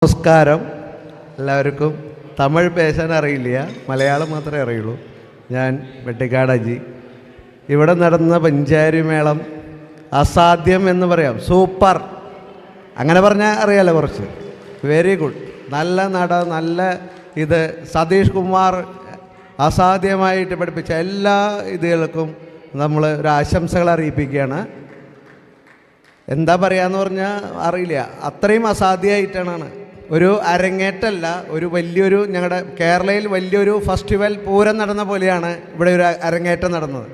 നമസ്കാരം എല്ലാവർക്കും. തമിഴ് പേശാൻ അറിയില്ല, മലയാളം മാത്രമേ അറിയുള്ളൂ. ഞാൻ വെട്ടിക്കാട് അജി. ഇവിടെ നടന്ന പഞ്ചാരി മേളം അസാധ്യം എന്ന് പറയാം. സൂപ്പർ, അങ്ങനെ പറഞ്ഞാൽ അറിയാലോ. കുറച്ച് വെരി ഗുഡ്, നല്ല നല്ല ഇത്. സതീഷ് കുമാർ അസാധ്യമായിട്ട് പഠിപ്പിച്ച എല്ലാ ഇതുകൾക്കും നമ്മൾ ഒരു ആശംസകൾ അറിയിപ്പിക്കുകയാണ്. എന്താ പറയുകയെന്ന് പറഞ്ഞാൽ അറിയില്ല, അത്രയും അസാധ്യമായിട്ടാണ്. ഒരു അരങ്ങേറ്റമല്ല, ഒരു വലിയൊരു ഞങ്ങളുടെ കേരളയിൽ വലിയൊരു ഫെസ്റ്റിവൽ പൂരം നടന്ന പോലെയാണ് ഇവിടെ ഒരു അരങ്ങേറ്റം നടന്നത്.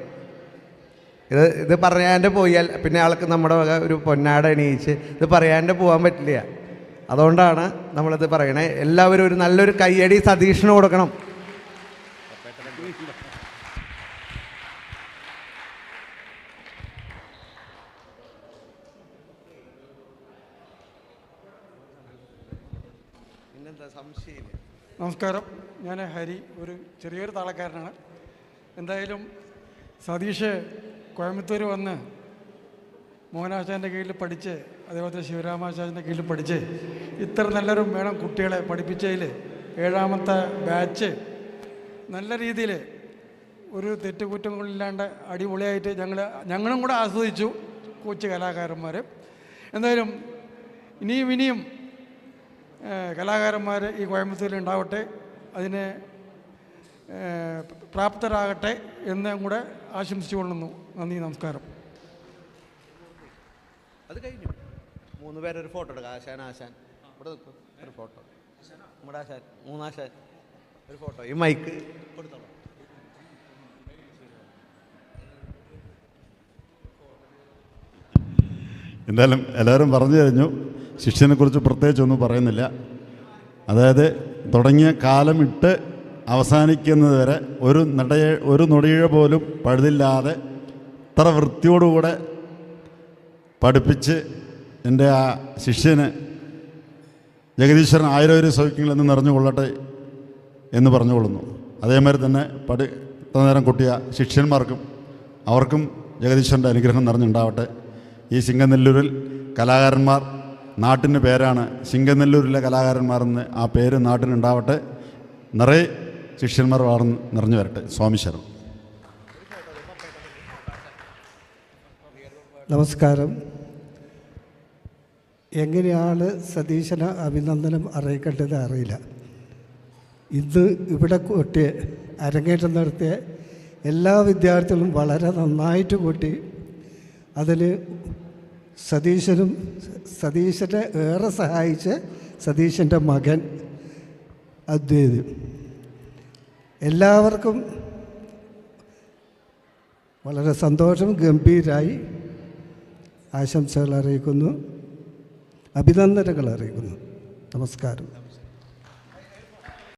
ഇത് പറയാണ്ട് പോയാൽ പിന്നെ ആൾക്ക് നമ്മുടെ വക ഒരു പൊന്നാട എണീച്ച് ഇത് പറയാണ്ട് പോകാൻ പറ്റില്ല. അതുകൊണ്ടാണ് നമ്മളിത് പറയണേ. എല്ലാവരും ഒരു നല്ലൊരു കയ്യടി സതീഷിന് കൊടുക്കണം. നമസ്കാരം, ഞാൻ ഹരി, ഒരു ചെറിയൊരു താളക്കാരനാണ്. എന്തായാലും സതീഷ് കോയമ്പത്തൂർ വന്ന് മോഹനാശാൻ്റെ കീഴിൽ പഠിച്ച്, അതേപോലെ ശിവരാമാശാൻ്റെ കീഴിൽ പഠിച്ച് ഇത്ര നല്ലൊരു മേളം കുട്ടികളെ പഠിപ്പിച്ചതിൽ 7ാമത്തെ ബാച്ച് നല്ല രീതിയിൽ ഒരു തെറ്റുകുറ്റങ്ങളില്ലാണ്ട് അടിപൊളിയായിട്ട് ഞങ്ങളും കൂടെ ആസ്വദിച്ചു, കൊച്ചു കലാകാരന്മാർ. എന്തായാലും ഇനിയും കലാകാരന്മാർ ഈ കോയമ്പത്തൂരിൽ ഉണ്ടാവട്ടെ, അതിന് പ്രാപ്തരാകട്ടെ എന്നും കൂടെ ആശംസിച്ചുകൊള്ളുന്നു. നന്ദി, നമസ്കാരം. അത് കഴിഞ്ഞു. 3 പേരൊരു ഫോട്ടോ എടുക്കാം. ആശാൻ ഇവിടെ നിൽക്കും, ഒരു ഫോട്ടോ. നമ്മുടെ ആശാൻ, 3 ആശാൻ, ഒരു ഫോട്ടോ. ഈ മൈക്ക് കൊടുത്തോളാം. എന്തായാലും എല്ലാവരും പറഞ്ഞു കഴിഞ്ഞു. ശിഷ്യനെക്കുറിച്ച് പ്രത്യേകിച്ചൊന്നും പറയുന്നില്ല. അതായത് തുടങ്ങിയ കാലം ഇട്ട് അവസാനിക്കുന്നത് വരെ ഒരു നൊടിയിഴ പോലും പഴുതില്ലാതെ ഇത്ര വൃത്തിയോടുകൂടെ പഠിപ്പിച്ച് എൻ്റെ ആ ശിഷ്യന് ജഗദീശ്വരൻ ആയിരം സൗഖ്യങ്ങളെന്ന് നിറഞ്ഞുകൊള്ളട്ടെ എന്ന് പറഞ്ഞുകൊള്ളുന്നു. അതേമാതിരി തന്നെ ഇത്ര നേരം കൂട്ടിയ ശിഷ്യന്മാർക്കും അവർക്കും ജഗദീശ്വരൻ്റെ അനുഗ്രഹം നിറഞ്ഞുണ്ടാവട്ടെ. ഈ സിംഗനെല്ലൂരിൽ കലാകാരന്മാർ, നാട്ടിന് പേരാണ് സിംഗനെല്ലൂരിലെ കലാകാരന്മാരെന്ന്, ആ പേര് നാട്ടിനുണ്ടാവട്ടെ. നിറയെ ശിഷ്യന്മാർ വളർന്ന് നിറഞ്ഞു വരട്ടെ. സ്വാമി ശരണം. നമസ്കാരം. എങ്ങനെയാണ് സതീശന് അഭിനന്ദനം അറിയിക്കേണ്ടത് അറിയില്ല. ഇന്ന് ഇവിടെ കൂട്ടി അരങ്ങേറ്റം നടത്തിയ എല്ലാ വിദ്യാർത്ഥികളും വളരെ നന്നായിട്ട് കൂട്ടി. അതിൽ സതീശനെ ഏറെ സഹായിച്ച് സതീശൻ്റെ മകൻ അദ്വൈത്, എല്ലാവർക്കും വളരെ സന്തോഷം, ഗംഭീരായി ആശംസകൾ അറിയിക്കുന്നു, അഭിനന്ദനങ്ങൾ അറിയിക്കുന്നു. നമസ്കാരം.